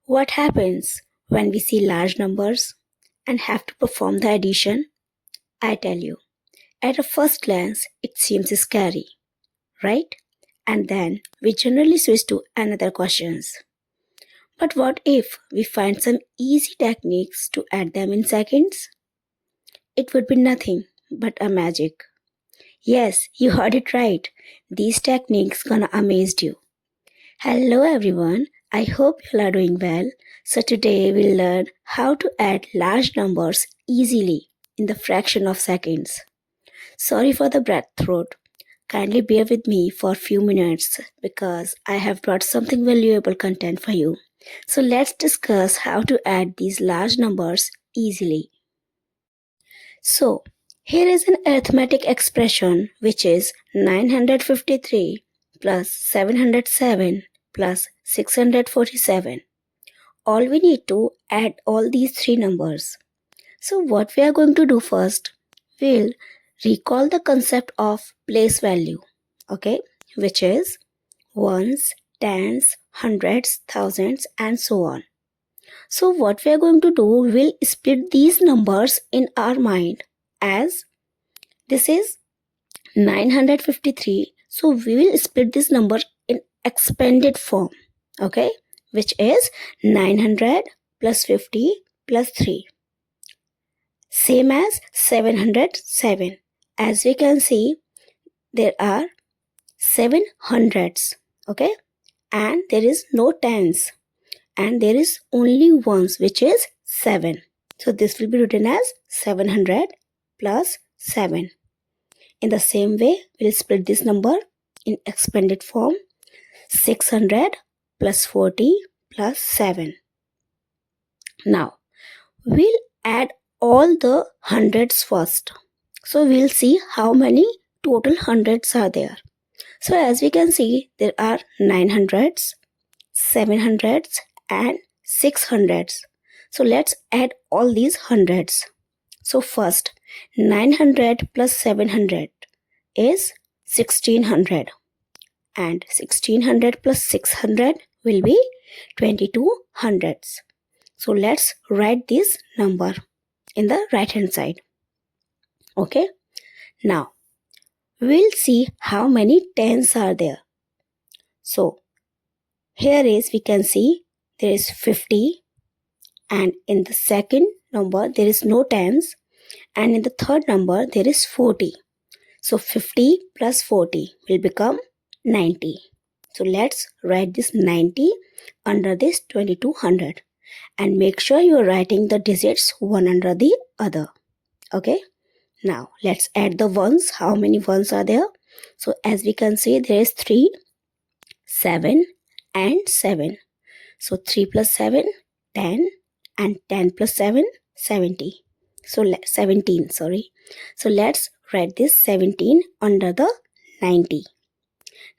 What happens when we see large numbers and have to perform the addition? I tell you, at a first glance, it seems scary, right? And then we generally switch to another questions. But what if we find some easy techniques to add them in seconds? It would be nothing but a magic. Yes, you heard it right. These techniques gonna amaze you. Hello everyone, I hope you are doing well. So today we'll learn how to add large numbers easily in the fraction of seconds. Sorry for the bad throat. Kindly bear with me for a few minutes because I have brought something valuable content for you. So let's discuss how to add these large numbers easily. So here is an arithmetic expression which is 953 plus 707 plus 647. All we need to add all these three numbers. So what we are going to do first, we'll recall the concept of place value, okay, which is ones, tens, hundreds, thousands and so on. So what we are going to do, we'll split these numbers in our mind as this is 953. So we will split this number in expanded form, okay, which is 900 plus 50 plus 3. Same as 707. As we can see, there are 7 hundreds, okay, and there is no tens, and there is only ones, which is 7. So this will be written as 700 plus 7. In the same way, we'll split this number in expanded form, 600 plus 40 plus 7. Now, we'll add all the hundreds first. So we'll see how many total hundreds are there. So as we can see, there are 900s, 700s and 600s. So let's add all these hundreds. So first, 900 plus 700 is 1600 and 1600 plus 600 will be 2200s. So let's write this number in the right hand side. Okay. Now we'll see how many tens are there. So here is, we can see there is 50 and in the second number there is no tens and in the third number there is 40. So 50 plus 40 will become 90. So let's write this 90 under this 2200 and make sure you are writing the digits one under the other. Okay. Now let's add the ones. How many ones are there? So as we can see, there is 3, 7 and 7. So 3 plus 7, 10 and 10 plus 7, 70. So 17, sorry. So let's write this 17 under the 90.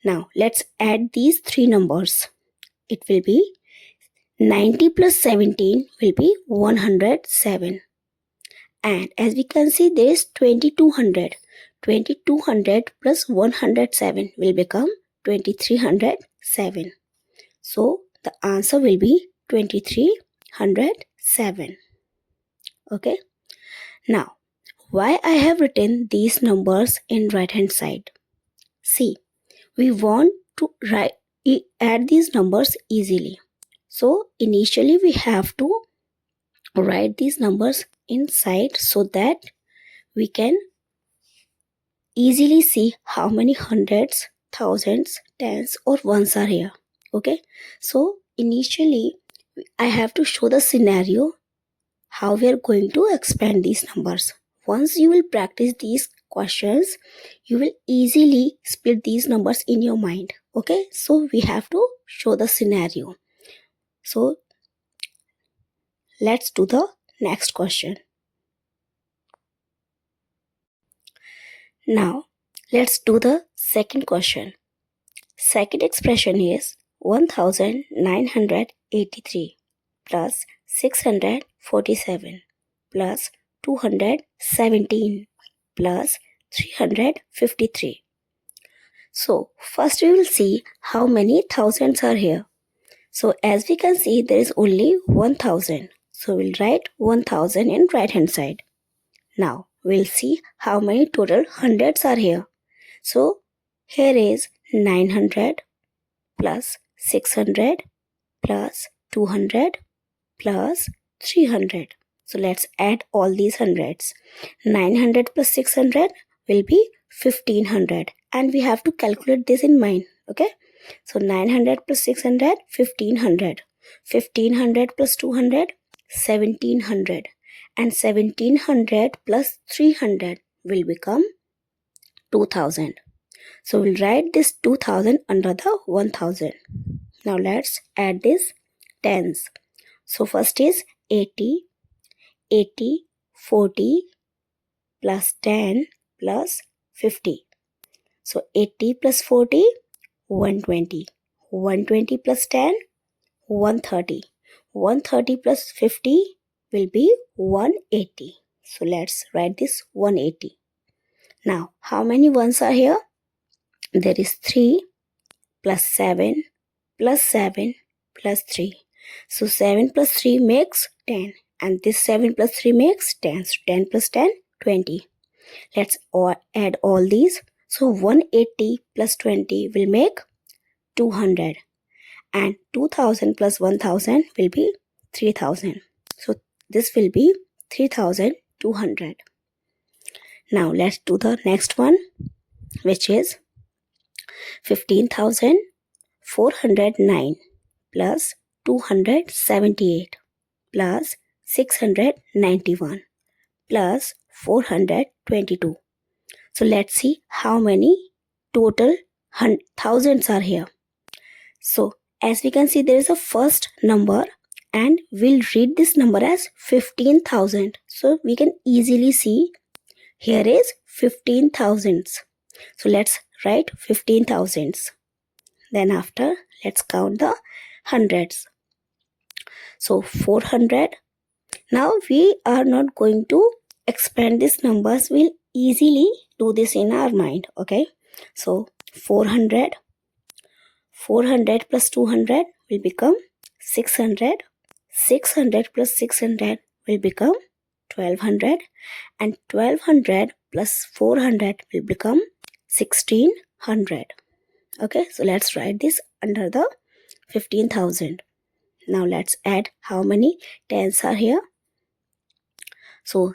Now let's add these three numbers. It will be 90 plus 17 will be 107. And as we can see, there is 2200. 2200 plus 107 will become 2307. So the answer will be 2307. Okay. Now, why I have written these numbers in right hand side? See, we want to add these numbers easily. So initially we have to write these numbers inside so that we can easily see how many hundreds, thousands, tens or ones are here. Okay. So initially I have to show the scenario how we are going to expand these numbers. Once you will practice these questions, you will easily split these numbers in your mind. Okay. So we have to show the scenario. So let's do the next question. Now let's do the second question. Second expression is 1983 plus 647 plus 217 plus 353. So first we will see how many thousands are here. So as we can see, there is only 1000. So we'll write 1000 in right hand side. Now we'll see how many total hundreds are here. So here is 900 plus 600 plus 200 plus 300. So let's add all these hundreds. 900 plus 600 will be 1500, and we have to calculate this in mind. Okay, so 900 plus 600, 1500. 1500 plus 200, 1700, and 1700 plus 300 will become 2000. So we'll write this 2000 under the 1000. Now let's add this tens. So first is 80, 80, 40 plus 10 plus 50. So 80 plus 40, 120. 120 plus 10, 130. 130 plus 50 will be 180. So let's write this 180. Now, how many ones are here? There is 3 plus 7 plus 7 plus 3. So 7 plus 3 makes 10. And this 7 plus 3 makes 10. So 10 plus 10, 20. Let's add all these. So 180 plus 20 will make 200. And 2000 plus 1000 will be 3000. So this will be 3200. Now let's do the next one, which is 15,409 plus 278 plus 691 plus 422. So let's see how many total thousands are here. So as we can see, there is a first number, and we'll read this number as 15,000. So we can easily see here is 15 thousands. So let's write 15 thousands. Then after, let's count the hundreds. So 400. Now we are not going to expand these numbers. We'll easily do this in our mind. Okay. So 400. 400 plus 200 will become 600. 600 plus 600 will become 1200. And 1200 plus 400 will become 1600. Okay, so let's write this under the 15,000. Now let's add how many tens are here. So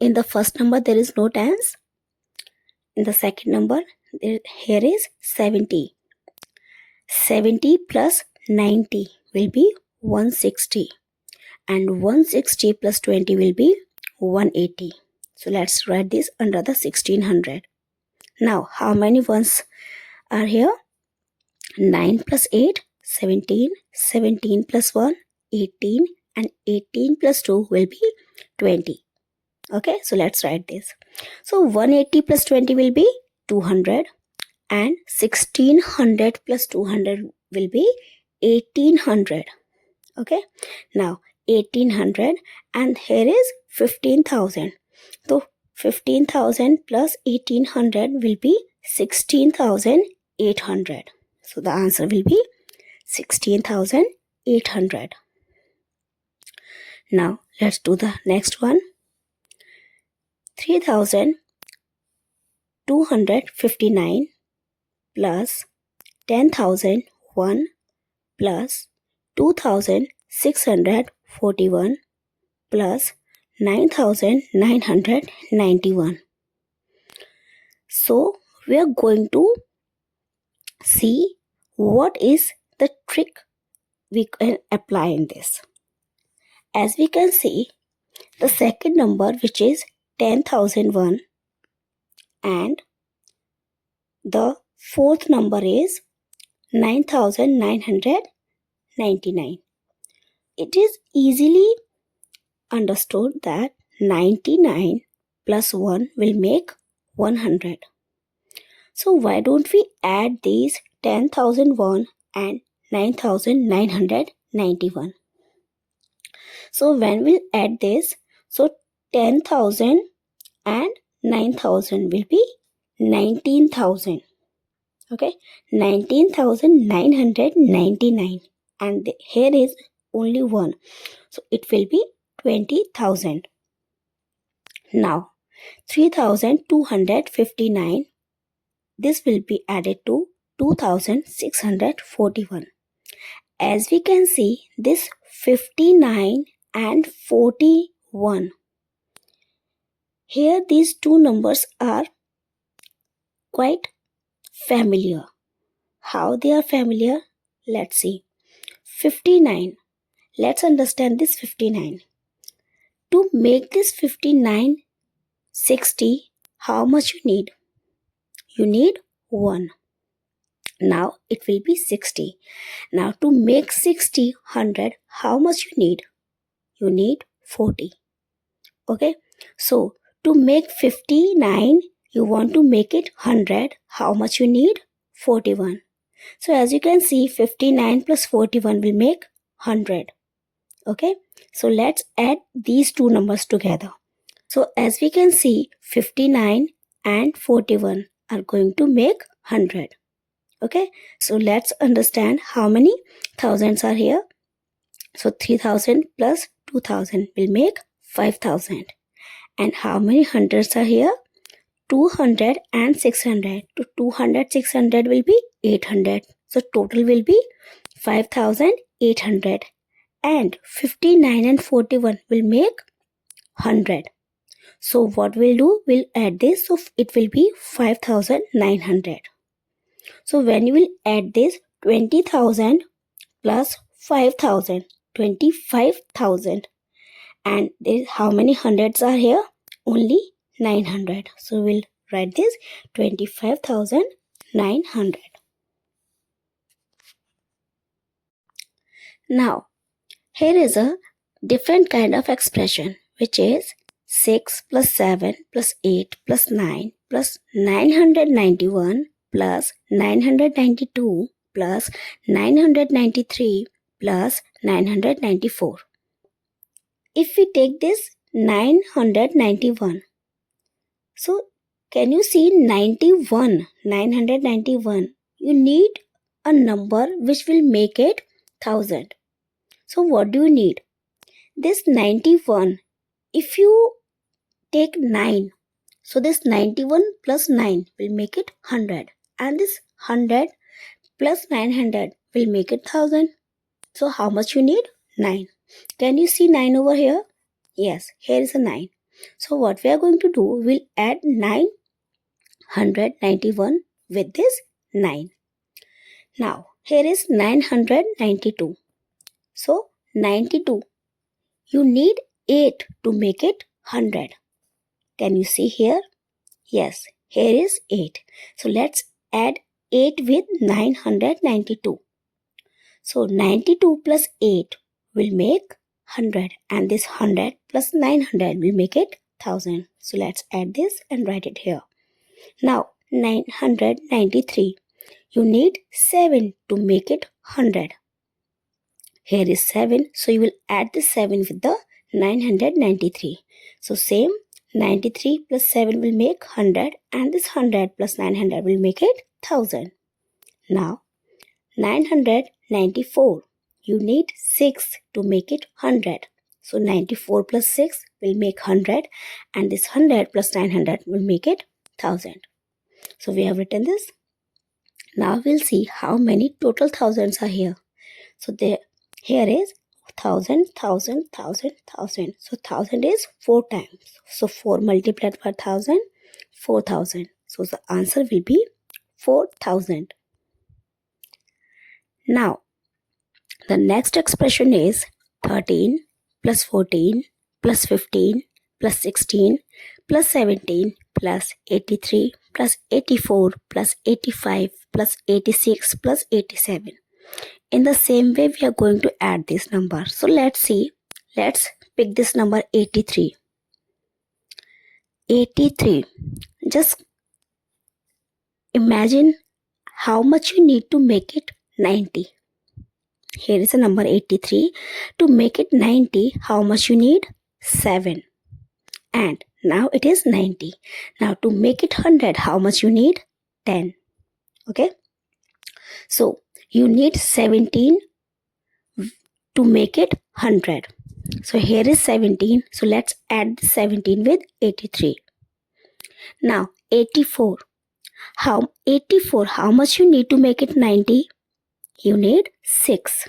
in the first number there is no tens. In the second number here is 70. 70 plus 90 will be 160. And 160 plus 20 will be 180. So let's write this under the 1600. Now how many ones are here? 9 plus 8, 17. 17 plus 1, 18. And 18 plus 2 will be 20. Okay, so let's write this. So 180 plus 20 will be 200. And 1600 plus 200 will be 1800. Okay, now 1800, and here is 15,000. So 15,000 plus 1800 will be 16,800. So the answer will be 16,800. Now let's do the next one. 3,259 plus 10,001 plus 2,641 plus 9,991. So we are going to see what is the trick we can apply in this. As we can see, the second number, which is 10,001, and the fourth number is 9,999. It is easily understood that 99 plus 1 will make 100. So why don't we add these 10,001 and 9,991? So when we add this, so 10,000 and 9,000 will be 19,000. Okay, 19,999. and here is only 1. So it will be 20,000. Now 3,259, this will be added to 2,641. As we can see, this 59 and 41. Here these two numbers are quite familiar. How they are familiar? Let's see. 59. Let's understand this 59. To make this 59 60, how much you need? You need 1. Now it will be 60. Now to make 60 100, how much you need? You need 40. Okay. So to make 59, you want to make it 100. How much you need? 41. So as you can see, 59 plus 41 will make 100. Okay. So let's add these two numbers together. So as we can see, 59 and 41 are going to make 100. Okay. So let's understand how many thousands are here. So 3000 plus 2000 will make 5000. And how many hundreds are here? 200 and 600. To 200, 600 will be 800. So total will be 5800. And 59 and 41 will make 100. So what we'll do, we'll add this. So it will be 5900. So when you will add this, 20,000 plus 5,000, 25,000. And how many hundreds are here? Only 900. So we'll write this 25,900. Now, here is a different kind of expression, which is 6 plus 7 plus 8 plus 9 plus 991 plus 992 plus 993 plus 994. If we take this 991, so can you see 91, 991? You need a number which will make it 1000. So what do you need? This 91, if you take 9, so this 91 plus 9 will make it 100. And this 100 plus 900 will make it 1000. So how much you need? 9. Can you see 9 over here? Yes, here is a 9. So what we are going to do, we'll add 991 with this 9. Now, here is 992. So, 92. You need 8 to make it 100. Can you see here? Yes, here is 8. So, let's add 8 with 992. So, 92 plus 8 will make 100. And this 100 plus 900 will make it 1000. So, let's add this and write it here. Now, 993. You need 7 to make it 100. Here is 7. So, you will add the 7 with the 993. So, same 93 plus 7 will make 100. And this 100 plus 900 will make it 1000. Now, 994. You need 6 to make it 100. So, 94 plus 6 will make 100. And this 100 plus 900 will make it 1000. So, we have written this. Now, we'll see how many total thousands are here. So, here is 1000, 1000, 1000, 1000. So, 1000 is 4 times. So, 4 multiplied by 1000, 4000. So, the answer will be 4000. Now, the next expression is 13 plus 14 plus 15 plus 16 plus 17 plus 83 plus 84 plus 85 plus 86 plus 87. In the same way, we are going to add this number. So let's see. Let's pick this number 83. 83. Just imagine how much you need to make it 90. Here is a number 83. To make it 90, how much you need? 7. And now it is 90. Now to make it 100, how much you need? 10. Okay. So you need 17 to make it 100. So here is 17. So let's add the 17 with 83. Now 84. How much you need to make it 90? You need 6.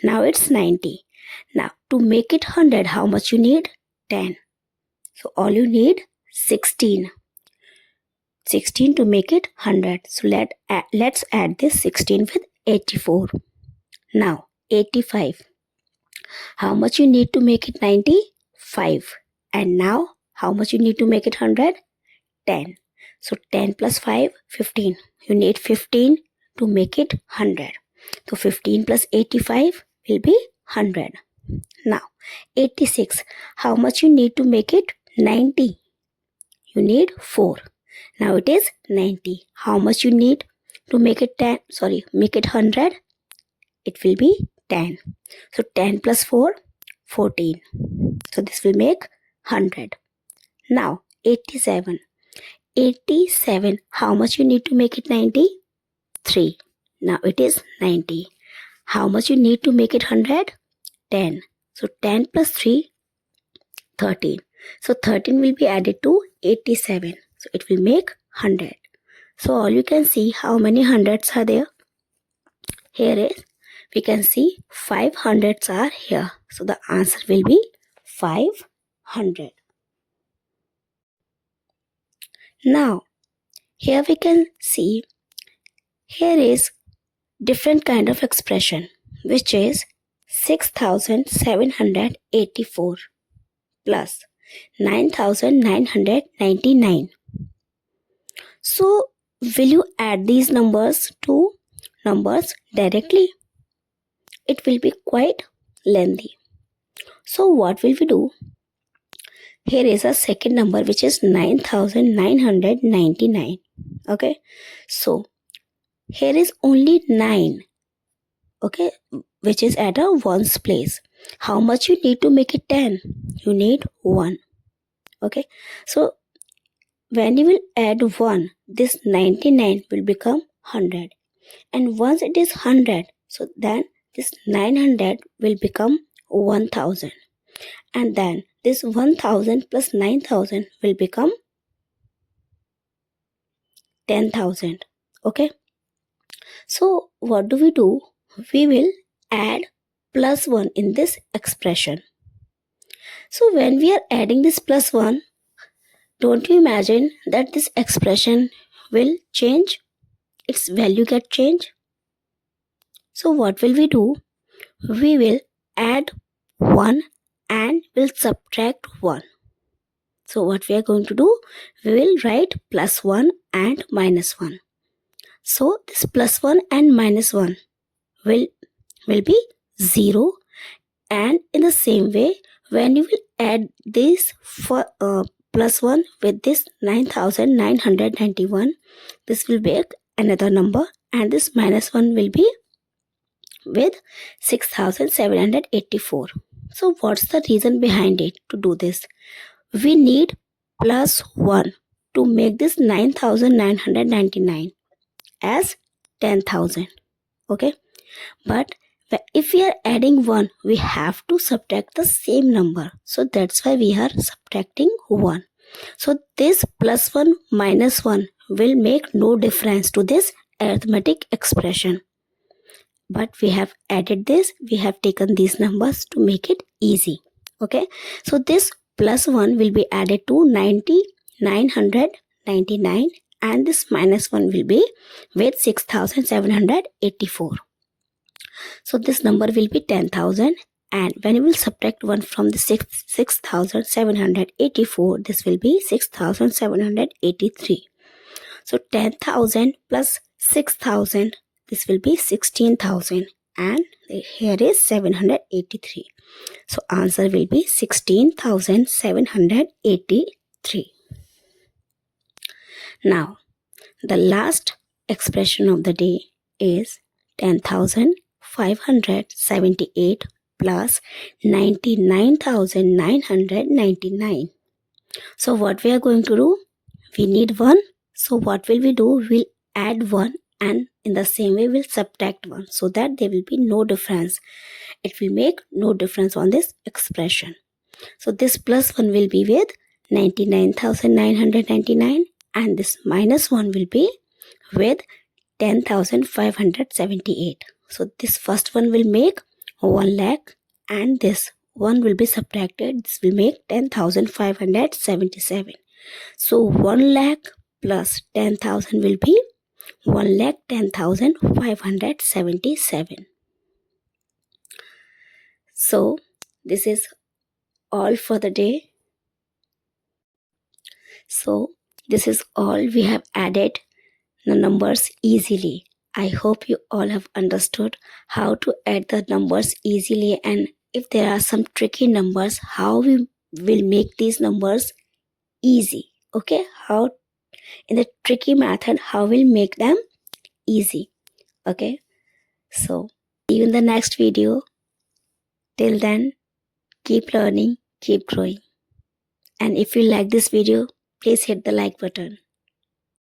Now it's 90. Now to make it 100, how much you need? 10. So all you need 16. 16 to make it 100. So let's add this 16 with 84. Now 85. How much you need to make it 90? 5. And now how much you need to make it 100? 10. So 10 plus 5, 15. You need 15 to make it 100. So 15 plus 85 will be 100. Now 86. How much you need to make it 90? You need 4. Now it is 90. How much you need to make it 100? It will be 10. So 10 plus 4, 14. So this will make 100. Now 87. 87. How much you need to make it 90? 3. Now it is 90. How much you need to make it 100? 10. So 10 plus 3, 13. So 13 will be added to 87. So it will make 100. So all you can see how many hundreds are there. Here is, we can see 5 hundreds are here. So the answer will be 500. Now here we can see, here is different kind of expression, which is 6784 plus 9999. So will you add these numbers to numbers directly? It will be quite lengthy. So what will we do? Here is a second number, which is 9999. Okay, so here is only 9, okay, which is at a ones place. How much you need to make it 10? You need 1. Okay, so when you will add 1, this 99 will become 100. And once it is 100, so then this 900 will become 1000. And then this 1000 plus 9000 will become 10,000. Okay, so what do? We will add plus 1 in this expression. So when we are adding this plus 1, don't you imagine that this expression will change? Its value get changed. So what will we do? We will add 1 and will subtract 1. So what we are going to do? We will write plus 1 and minus 1. So this plus 1 and minus 1 will be 0. And in the same way, when you will add this plus 1 with this 9991, this will be another number, and this minus 1 will be with 6784. So what's the reason behind it to do this? We need plus 1 to make this 9999 as 10,000. Okay, but if we are adding 1, we have to subtract the same number. So that's why we are subtracting 1. So this plus 1 minus 1 will make no difference to this arithmetic expression. But we have added this, we have taken these numbers to make it easy. Okay, so this plus 1 will be added to 999, and this minus 1 will be with 6784. So this number will be 10,000, and when you will subtract 1 from the 6784, this will be 6783. So 10,000 plus 6,000, this will be 16,000, and here is 783. So answer will be 16,783. Now the last expression of the day is 10,578 plus 99,999. So what we are going to do? We need 1. So what will we do? We'll add 1 and in the same way we'll subtract 1 so that there will be no difference. It will make no difference on this expression. So this plus 1 will be with 99,999 and this minus 1 will be with 10,578. So this first one will make 1 lakh and this 1 will be subtracted. This will make 10,577. So 1 lakh plus 10,000 will be 1,10,577. So this is all for the day. So this is all we have added the numbers easily. I hope you all have understood how to add the numbers easily, and if there are some tricky numbers, how we will make these numbers easy. Okay, how in the tricky method, how we'll make them easy. Okay, so see you in the next video. Till then, keep learning, keep growing. And if you like this video, please hit the like button.